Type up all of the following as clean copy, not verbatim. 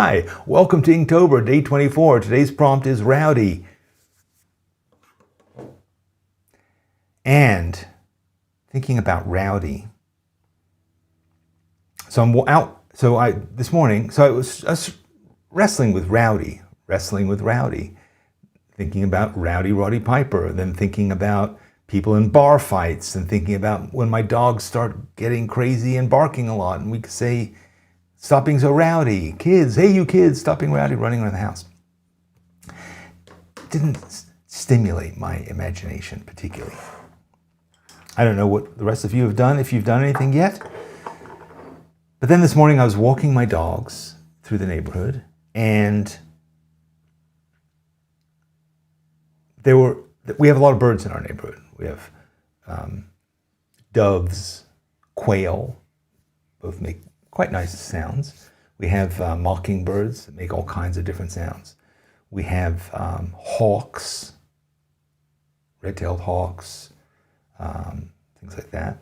Hi, welcome to Inktober, day 24. Today's prompt is Rowdy. And thinking about Rowdy. So this morning, I was wrestling with Rowdy, thinking about Rowdy Roddy Piper, then thinking about people in bar fights, and thinking about when my dogs start getting crazy and barking a lot, and we could say, "Stop being so rowdy. Kids, hey you kids, stop being rowdy," running around the house. Didn't stimulate my imagination particularly. I don't know what the rest of you have done, if you've done anything yet. But then this morning I was walking my dogs through the neighborhood, and we have a lot of birds in our neighborhood. We have doves, quail, both make quite nice sounds. We have mockingbirds that make all kinds of different sounds. We have hawks, red-tailed hawks, things like that.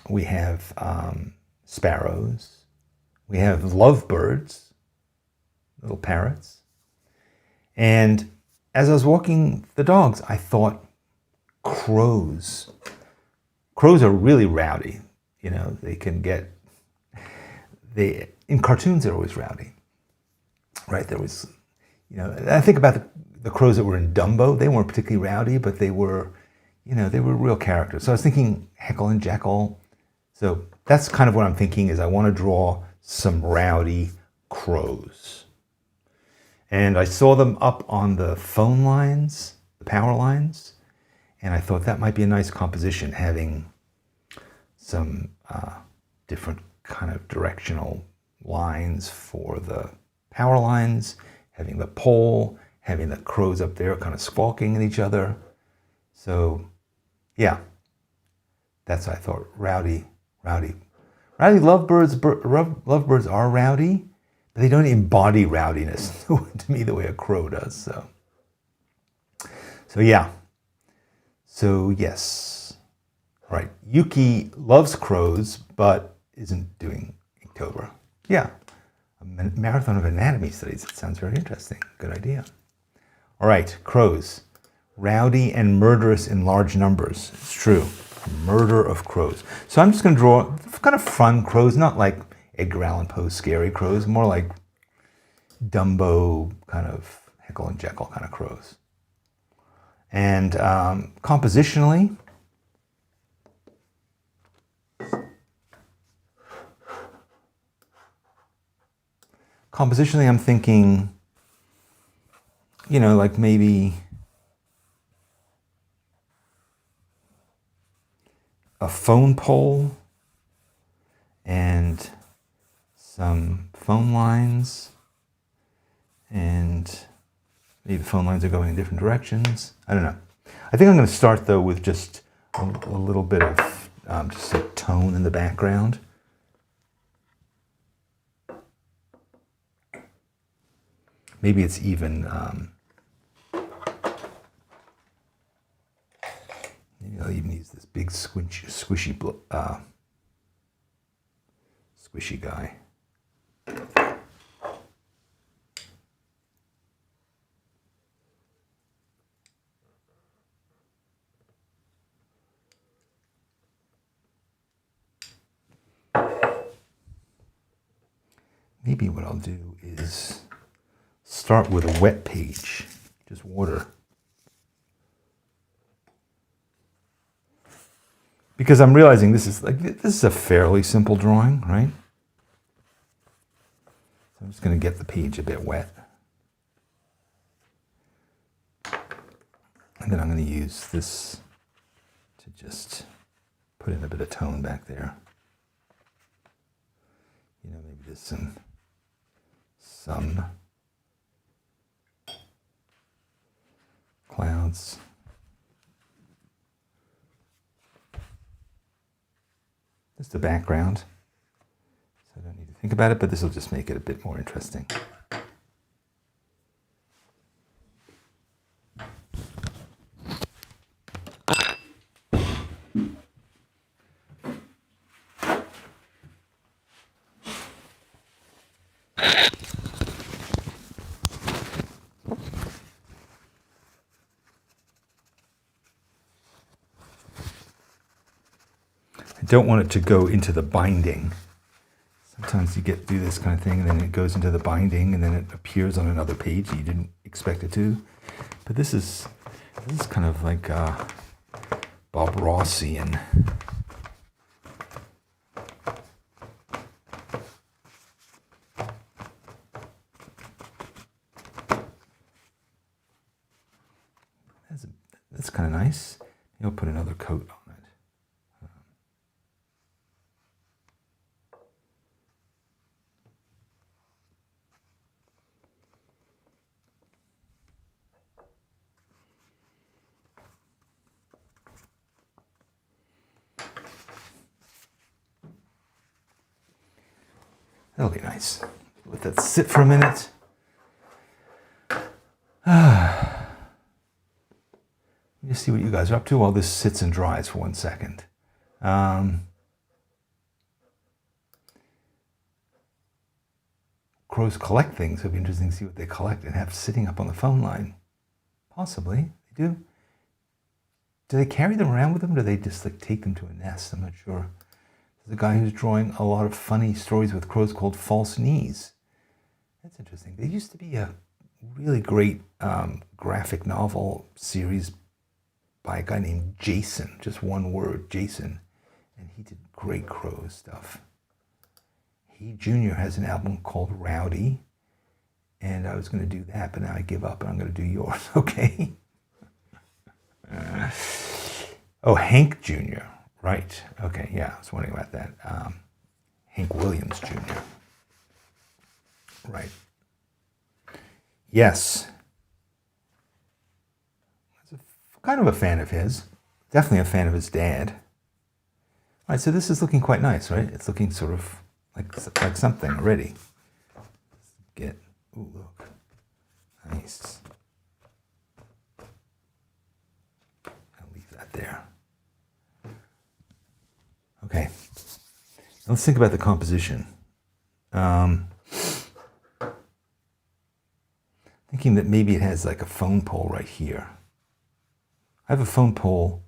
We have sparrows. We have lovebirds, little parrots. And as I was walking the dogs, I thought crows. Crows are really rowdy. You know, in cartoons they're always rowdy, right? There was, I think about the crows that were in Dumbo. They weren't particularly rowdy, but they were real characters. So I was thinking Heckle and Jekyll. So that's kind of what I'm thinking, is I want to draw some rowdy crows. And I saw them up on the phone lines, the power lines, and I thought that might be a nice composition, having some different kind of directional lines for the power lines, having the pole, having the crows up there kind of squawking at each other. So yeah, that's what I thought. Rowdy. Lovebirds are rowdy, but they don't embody rowdiness to me the way a crow does. So yeah. So yes. All right. Yuki loves crows, but isn't doing Inktober. Yeah. A marathon of anatomy studies. It sounds very interesting. Good idea. All right. Crows. Rowdy and murderous in large numbers. It's true. A murder of crows. So I'm just going to draw kind of fun crows, not like Edgar Allan Poe's scary crows, more like Dumbo, kind of Heckle and Jekyll kind of crows. And compositionally, I'm thinking, like maybe a phone pole and some phone lines, and maybe the phone lines are going in different directions. I don't know. I think I'm going to start though with just a little bit of just a tone in the background. Maybe it's even, maybe I'll even use this big squishy guy. Maybe what I'll do is start with a wet page, just water. Because I'm realizing this is a fairly simple drawing, right? So I'm just going to get the page a bit wet. And then I'm going to use this to just put in a bit of tone back there. Maybe there's some clouds. Just the background. So I don't need to think about it, but this will just make it a bit more interesting. don't want it to go into the binding. Sometimes you do this kind of thing, and then it goes into the binding, and then it appears on another page you didn't expect it to. But this is kind of like Bob Rossian. That's kind of nice. You'll put another coat on it. That'll be nice. Let that sit for a minute. Just see what you guys are up to while this sits and dries for 1 second. Crows collect things. It'll be interesting to see what they collect and have sitting up on the phone line. Possibly. They do. Do they carry them around with them, or do they just like take them to a nest? I'm not sure. There's a guy who's drawing a lot of funny stories with crows called False Knees. That's interesting. There used to be a really great graphic novel series by a guy named Jason, just one word, Jason, and he did great crow stuff. He Jr. has an album called Rowdy, and I was going to do that, but now I give up and I'm going to do yours, okay? Oh, Hank Jr., right. Okay, yeah, I was wondering about that. Hank Williams Jr., right. Yes. Kind of a fan of his. Definitely a fan of his dad. All right, so this is looking quite nice, right? It's looking sort of like something already. Ooh, look. Nice. I'll leave that there. Okay. Let's think about the composition. Thinking that maybe it has like a phone pole right here. I have a phone pole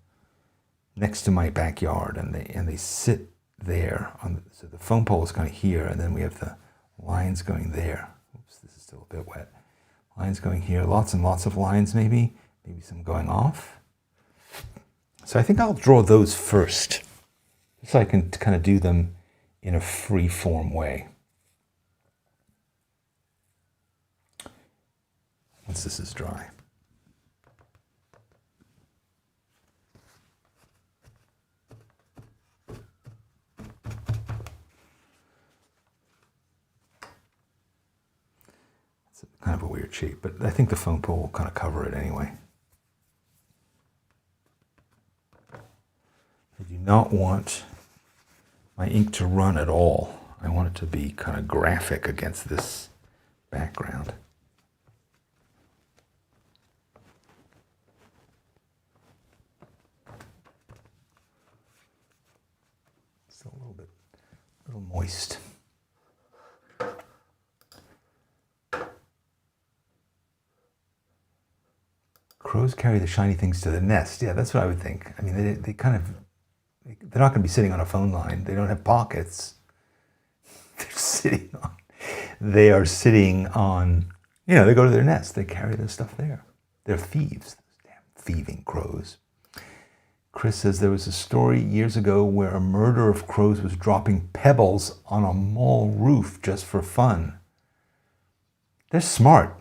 next to my backyard, and they sit there. So the phone pole is kind of here, and then we have the lines going there. Oops, this is still a bit wet. Lines going here, lots and lots of lines maybe some going off. So I think I'll draw those first, so I can kind of do them in a free form way. Once this is dry. Kind of a weird shape, but I think the phone pole will kind of cover it anyway. I do not want my ink to run at all. I want it to be kind of graphic against this background. Still a little moist. Crows carry the shiny things to the nest. Yeah, that's what I would think. I mean, they kind of, they're not going to be sitting on a phone line. They don't have pockets. They are sitting on, they go to their nest. They carry their stuff there. They're thieves. Those damn thieving crows. Chris says there was a story years ago where a murder of crows was dropping pebbles on a mall roof just for fun. They're smart.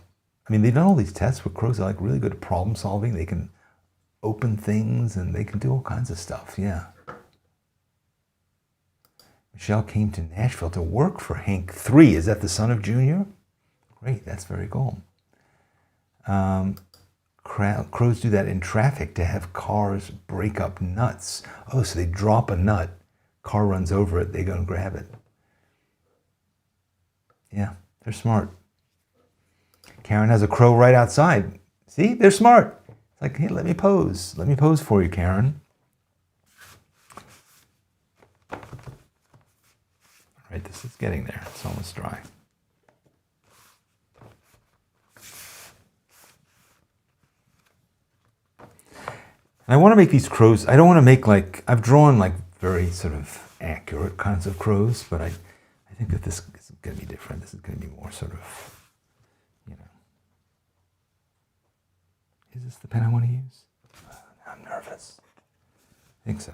I mean, they've done all these tests where crows are like really good at problem solving. They can open things and they can do all kinds of stuff, yeah. Michelle came to Nashville to work for Hank 3. Is that the son of Junior? Great, that's very cool. Crows do that in traffic to have cars break up nuts. Oh, so they drop a nut, car runs over it, they go and grab it. Yeah, they're smart. Karen has a crow right outside. See, they're smart. It's like, hey, let me pose. Let me pose for you, Karen. All right, this is getting there. It's almost dry. And I want to make these crows, I don't want to make like, I've drawn like very sort of accurate kinds of crows, but I think that this is going to be different. This is going to be more sort of, you know. Is this the pen I want to use? I'm nervous. I think so.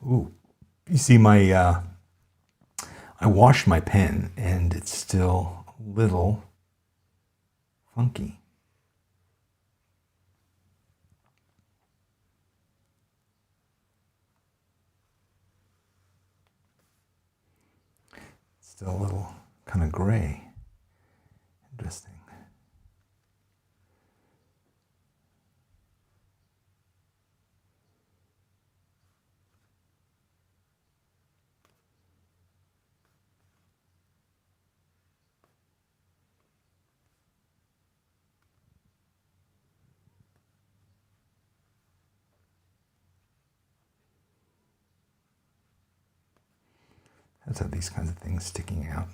Ooh, you see my, I washed my pen and it's still a little funky. It's still a little kind of gray. Interesting. Let's have these kinds of things sticking out.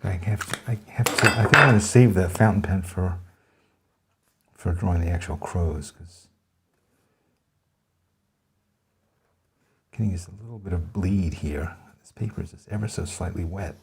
I think I'm going to save the fountain pen for drawing the actual crows, because I'm getting just a little bit of bleed here. This paper is just ever so slightly wet.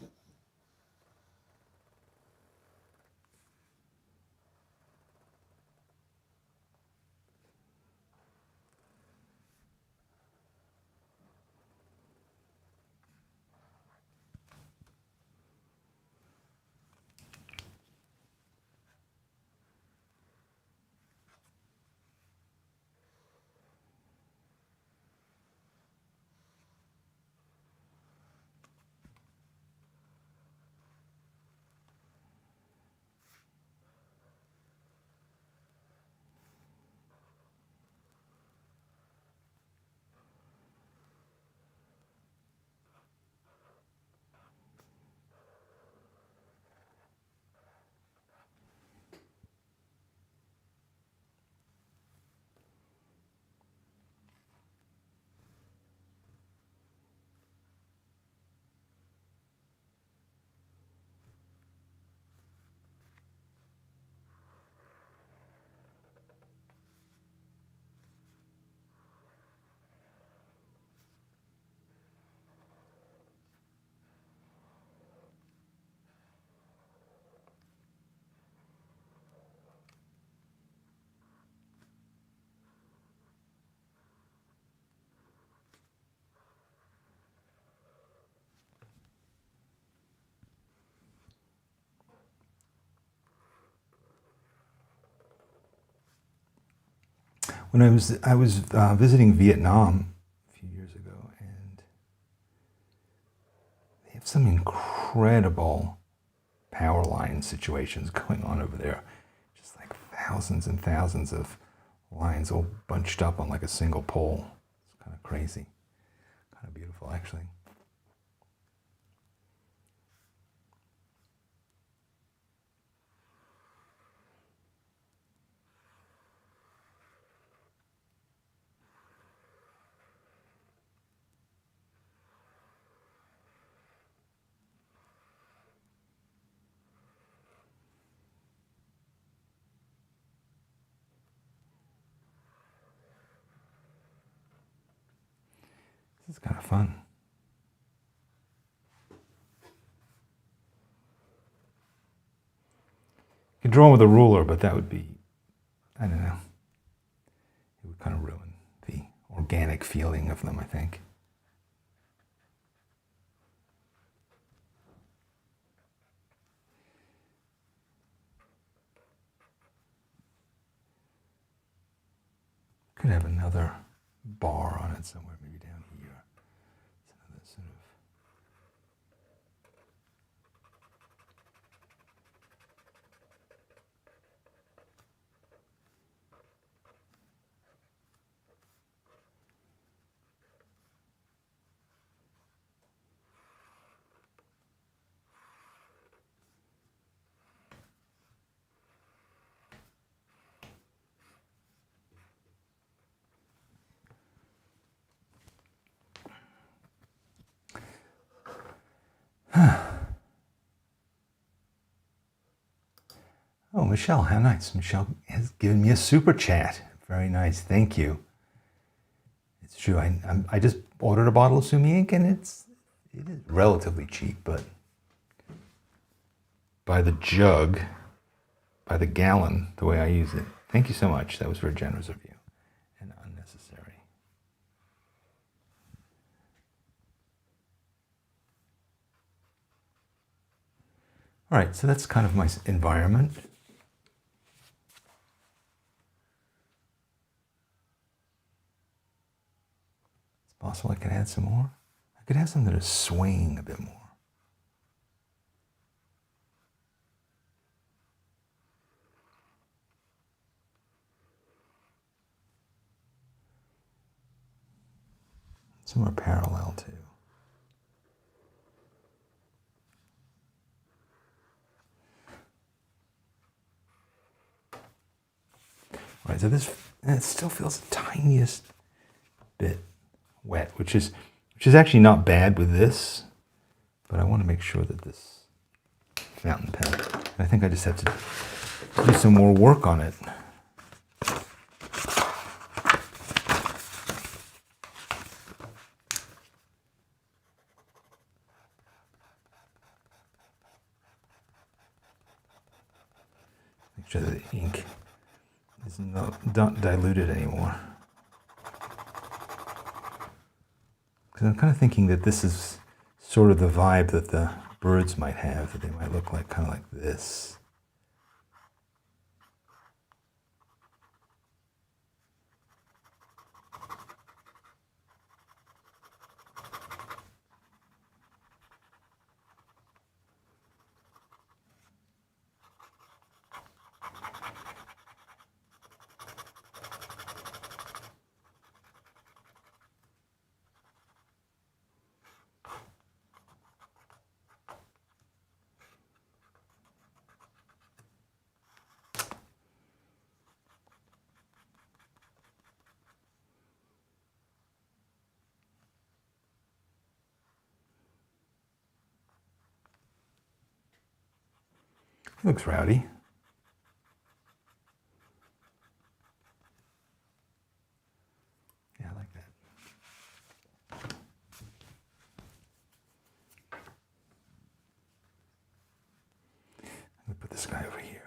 When I was visiting Vietnam a few years ago, and they have some incredible power line situations going on over there. Just like thousands and thousands of lines all bunched up on like a single pole. It's kind of crazy. Kind of beautiful, actually. This is kind of fun. You can draw them with a ruler, but that would be, I don't know. It would kind of ruin the organic feeling of them, I think. Could have another bar on it somewhere, maybe down here. It's another sort of. Oh, Michelle, how nice. Michelle has given me a super chat. Very nice. Thank you. It's true. I just ordered a bottle of Sumi ink, and it is relatively cheap, but by the jug, by the gallon, the way I use it. Thank you so much. That was very generous of you and unnecessary. All right, so that's kind of my environment. It's possible I could add some more. I could have some that are swaying a bit more. Some are parallel too. All right, so this, and it still feels the tiniest bit wet, which is actually not bad with this, but I want to make sure that this fountain pen, I think I just have to do some more work on it. Make sure that the ink is not diluted anymore. Because I'm kind of thinking that this is sort of the vibe that the birds might have, that they might look like kind of like this. It looks rowdy. Yeah, I like that. I'm going to put this guy over here.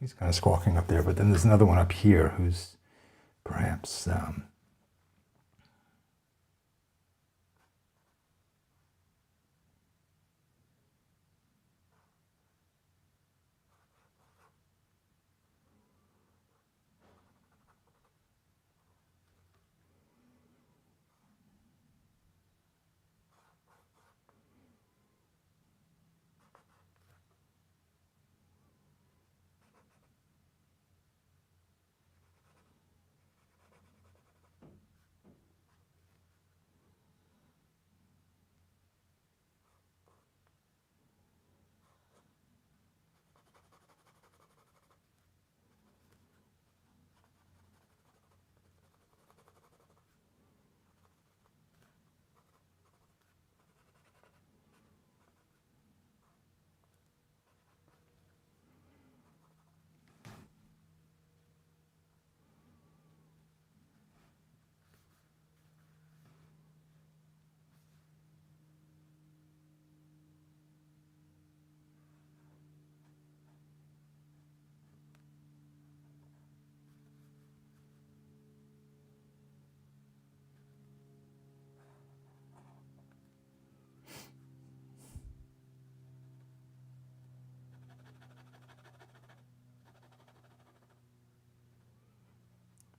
He's kind of squawking up there, but then there's another one up here who's perhaps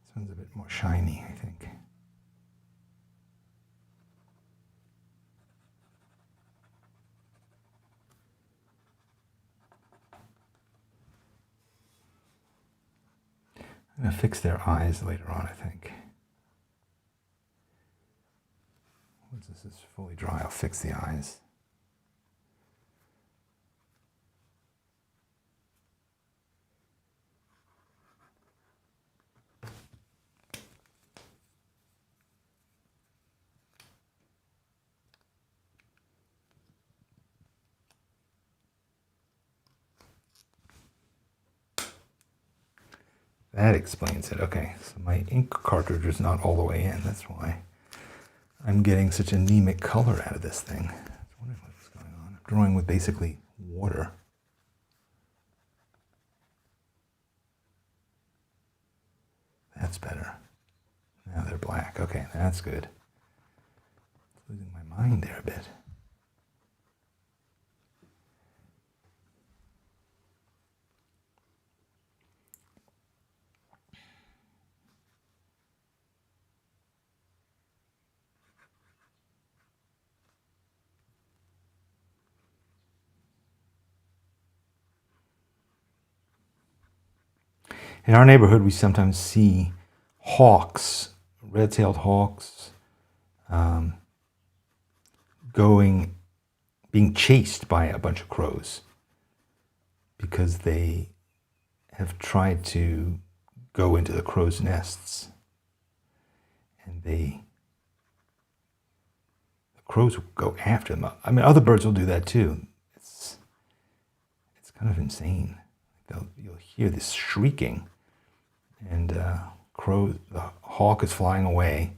this one's a bit more shiny, I think. I'm going to fix their eyes later on, I think. Once this is fully dry, I'll fix the eyes. That explains it. Okay, so my ink cartridge is not all the way in. That's why I'm getting such anemic color out of this thing. I was wondering what was going on. I'm drawing with basically water. That's better. Now they're black. Okay, that's good. Losing my mind there a bit. In our neighborhood, we sometimes see hawks, red-tailed hawks, being chased by a bunch of crows because they have tried to go into the crows' nests, and the crows will go after them. I mean, other birds will do that too. It's kind of insane. You'll hear this shrieking, and the hawk is flying away.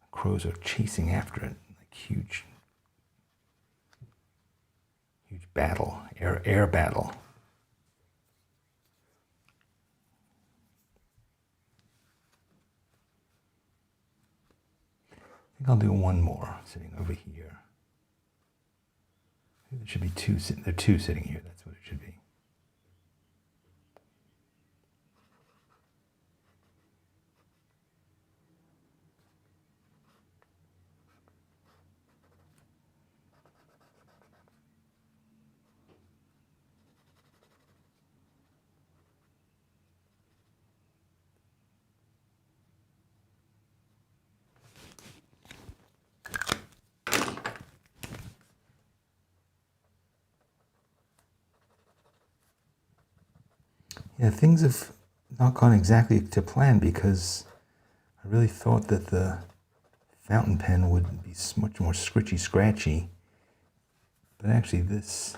The crows are chasing after it, like huge battle, air battle. I think I'll do one more sitting over here. There should be two. There are two sitting here. That's what it should be. Yeah, things have not gone exactly to plan because I really thought that the fountain pen would be much more scratchy. But actually this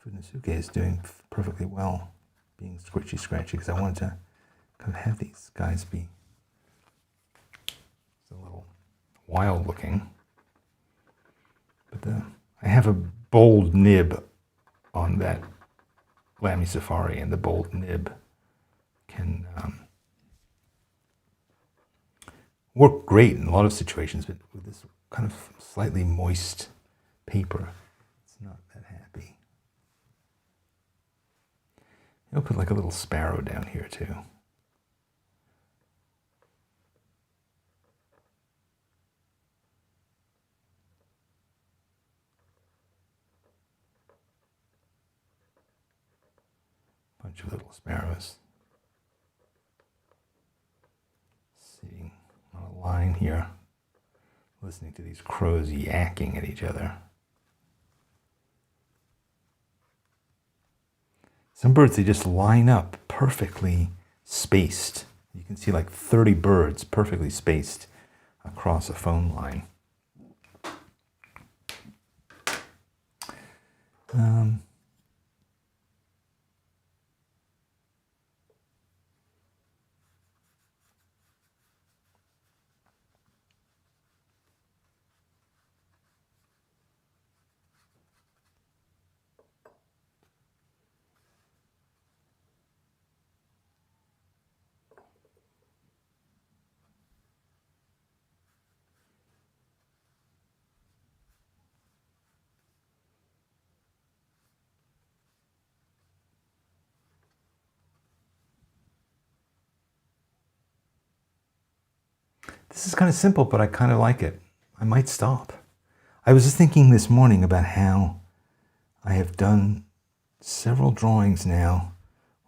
Funisuke is doing perfectly well being scratchy because I wanted to kind of have these guys be a little wild looking. But I have a bold nib on that Glammy Safari and the bold nib can work great in a lot of situations, but with this kind of slightly moist paper, it's not that happy. I'll put like a little sparrow down here too. Bunch of little sparrows sitting on a line here, listening to these crows yakking at each other. Some birds, they just line up perfectly spaced. You can see like 30 birds perfectly spaced across a phone line. This is kind of simple, but I kind of like it. I might stop. I was just thinking this morning about how I have done several drawings now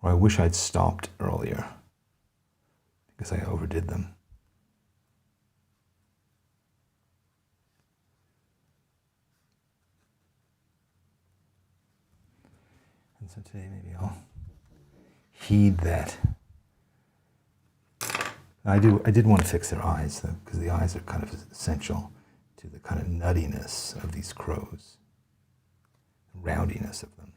where I wish I'd stopped earlier because I overdid them. And so today maybe I'll heed that. I did want to fix their eyes, though, because the eyes are kind of essential to the kind of nuttiness of these crows, the rowdiness of them.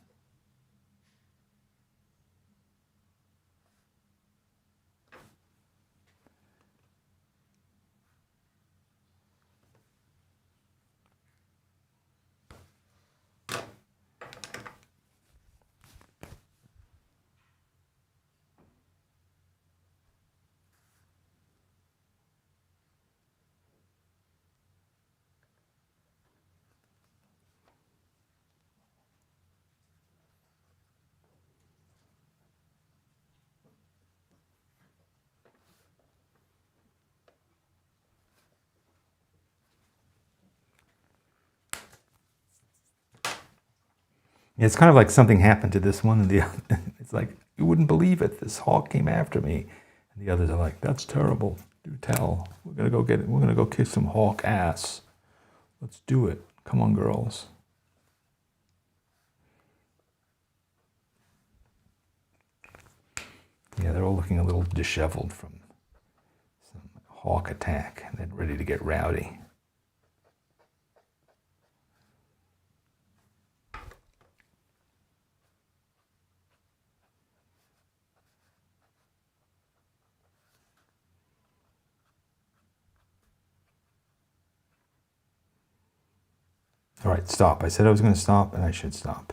It's kind of like something happened to this one and the other. It's like, you wouldn't believe it. This hawk came after me. And the others are like, that's terrible. Do tell. We're going to go get it. We're going to go kiss some hawk ass. Let's do it. Come on, girls. Yeah, they're all looking a little disheveled from some hawk attack and they're ready to get rowdy. All right, stop. I said I was going to stop, and I should stop.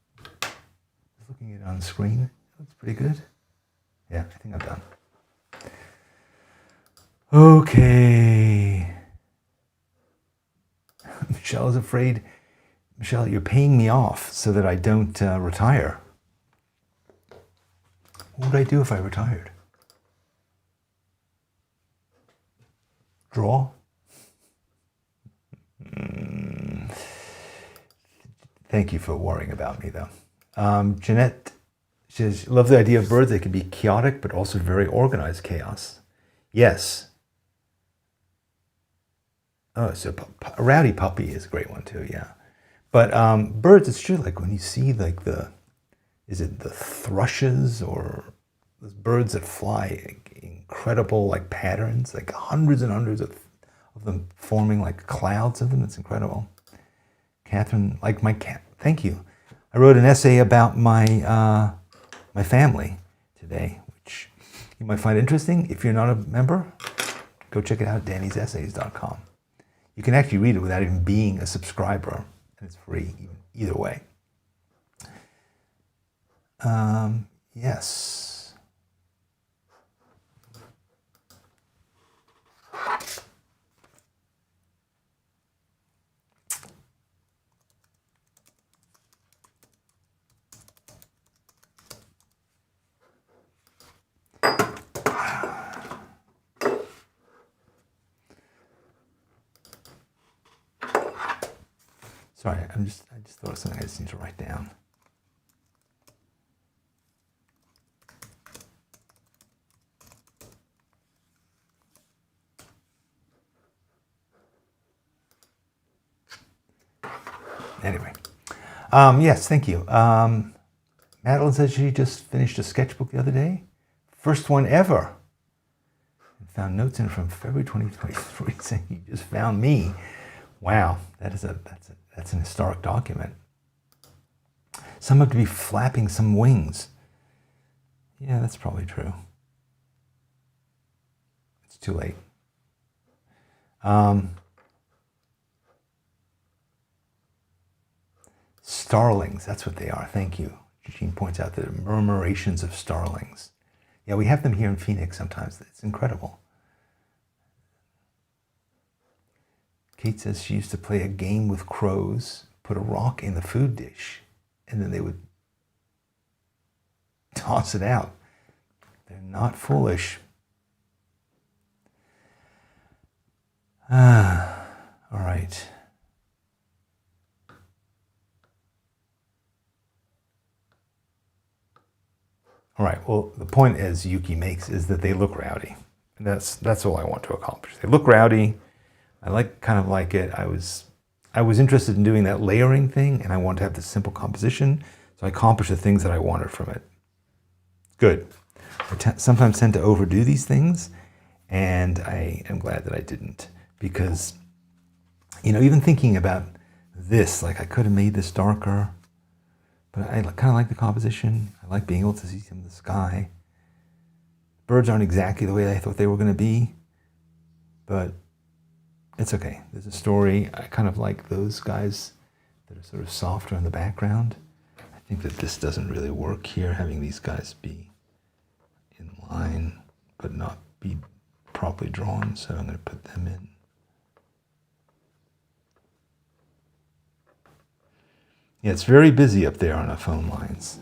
Just looking at it on the screen, looks pretty good. Yeah, I think I'm done. Okay. Michelle is afraid. Michelle, you're paying me off so that I don't retire. What would I do if I retired? Draw? Thank you for worrying about me, though. Jeanette says, love the idea of birds. They can be chaotic, but also very organized chaos. Yes. Oh, so a rowdy puppy is a great one, too, yeah. But birds, it's true, like when you see like is it the thrushes or those birds that fly, incredible like patterns, like hundreds and hundreds of them forming like clouds of them. It's incredible. Catherine, like my cat. Thank you. I wrote an essay about my my family today, which you might find interesting. If you're not a member, go check it out, dannysessays.com. You can actually read it without even being a subscriber, and it's free either way. Yes. Sorry, I just thought of something I just need to write down. Anyway, yes, thank you. Madeline says she just finished a sketchbook the other day. First one ever. And found notes in it from February 2023 saying you just found me. Wow, that's an historic document. Some have to be flapping some wings. Yeah, that's probably true. It's too late. Starlings, that's what they are. Thank you. Eugene points out the murmurations of starlings. Yeah, we have them here in Phoenix sometimes. It's incredible. Kate says she used to play a game with crows, put a rock in the food dish, and then they would toss it out. They're not foolish. All right. All right, well, the point as Yuki makes is that they look rowdy. And that's all I want to accomplish. They look rowdy. I kind of like it. I was interested in doing that layering thing, and I wanted to have this simple composition, so I accomplished the things that I wanted from it. Good. I sometimes tend to overdo these things, and I am glad that I didn't, because, even thinking about this, like I could have made this darker, but I kind of like the composition. I like being able to see some of the sky. Birds aren't exactly the way I thought they were going to be, but it's okay. There's a story. I kind of like those guys that are sort of softer in the background. I think that this doesn't really work here, having these guys be in line but not be properly drawn, so I'm going to put them in. Yeah, it's very busy up there on our phone lines,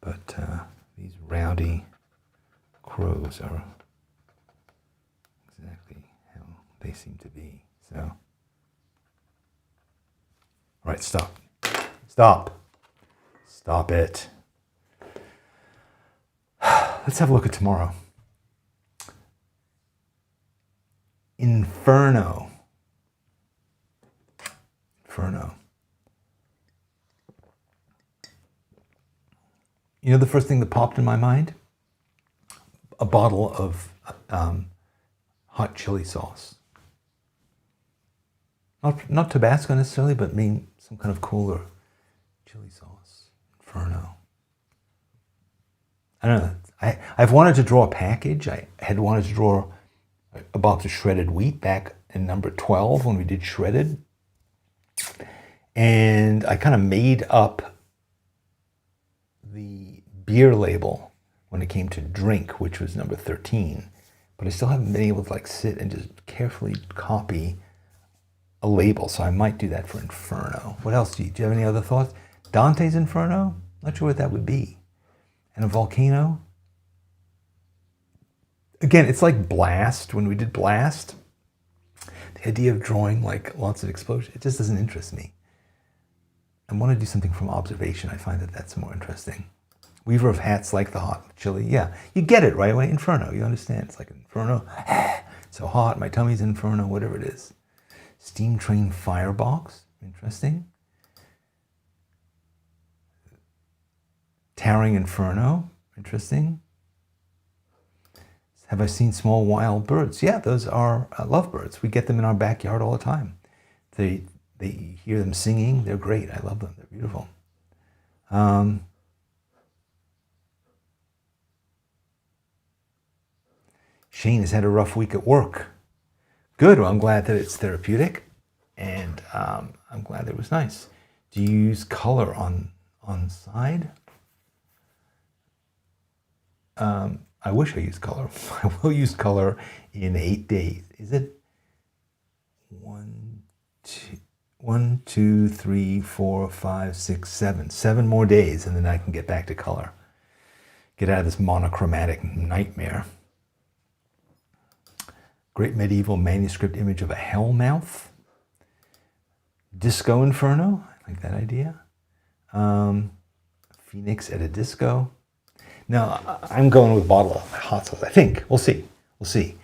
but these rowdy crows are exactly how they seem to be. So, all right, stop it. Let's have a look at tomorrow. Inferno. The first thing that popped in my mind? A bottle of hot chili sauce. Not Tabasco necessarily, but some kind of cooler chili sauce. Inferno. I don't know. I've wanted to draw a package. I had wanted to draw a box of shredded wheat back in number 12 when we did shredded. And I kind of made up the beer label when it came to drink, which was number 13. But I still haven't been able to sit and just carefully copy a label. So I might do that for Inferno. What else do you have any other thoughts? Dante's Inferno? Not sure what that would be. And a volcano? Again, it's like Blast. When we did Blast, the idea of drawing lots of explosions, it just doesn't interest me. I want to do something from observation. I find that that's more interesting. Weaver of hats like the hot chili. Yeah, you get it right away. Inferno, you understand. It's like Inferno. So hot, my tummy's Inferno, whatever it is. Steam train firebox. Interesting. Towering Inferno. Interesting. Have I seen small wild birds? Yeah, those are lovebirds. We get them in our backyard all the time. They hear them singing. They're great. I love them. They're beautiful. Shane has had a rough week at work. Good. Well, I'm glad that it's therapeutic, and I'm glad that it was nice. Do you use color on side? I wish I used color. I will use color in 8 days. Is it 1, 2, 3, 4, 5, 6, 7? 7 more days, and then I can get back to color. Get out of this monochromatic nightmare. Great medieval manuscript image of a hellmouth. Disco Inferno. I like that idea. Phoenix at a disco. Now, I'm going with bottle of hot sauce, I think. We'll see. We'll see.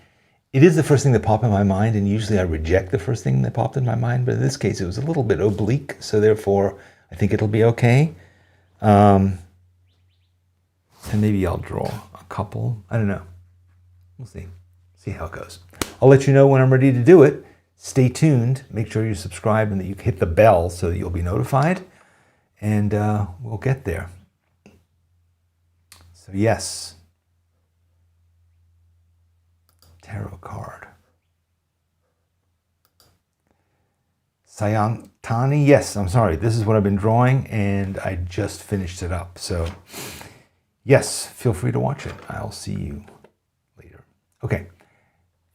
It is the first thing that popped in my mind, and usually I reject the first thing that popped in my mind, but in this case it was a little bit oblique, so therefore I think it'll be okay. And maybe I'll draw a couple. I don't know. We'll see. See how it goes. I'll let you know when I'm ready to do it. Stay tuned. Make sure you subscribe and that you hit the bell so that you'll be notified. And we'll get there. So yes. Tarot card. Sayantani, yes, I'm sorry. This is what I've been drawing and I just finished it up. So yes, feel free to watch it. I'll see you later. Okay.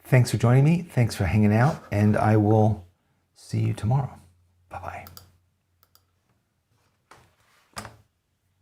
Thanks for joining me. Thanks for hanging out, and I will see you tomorrow.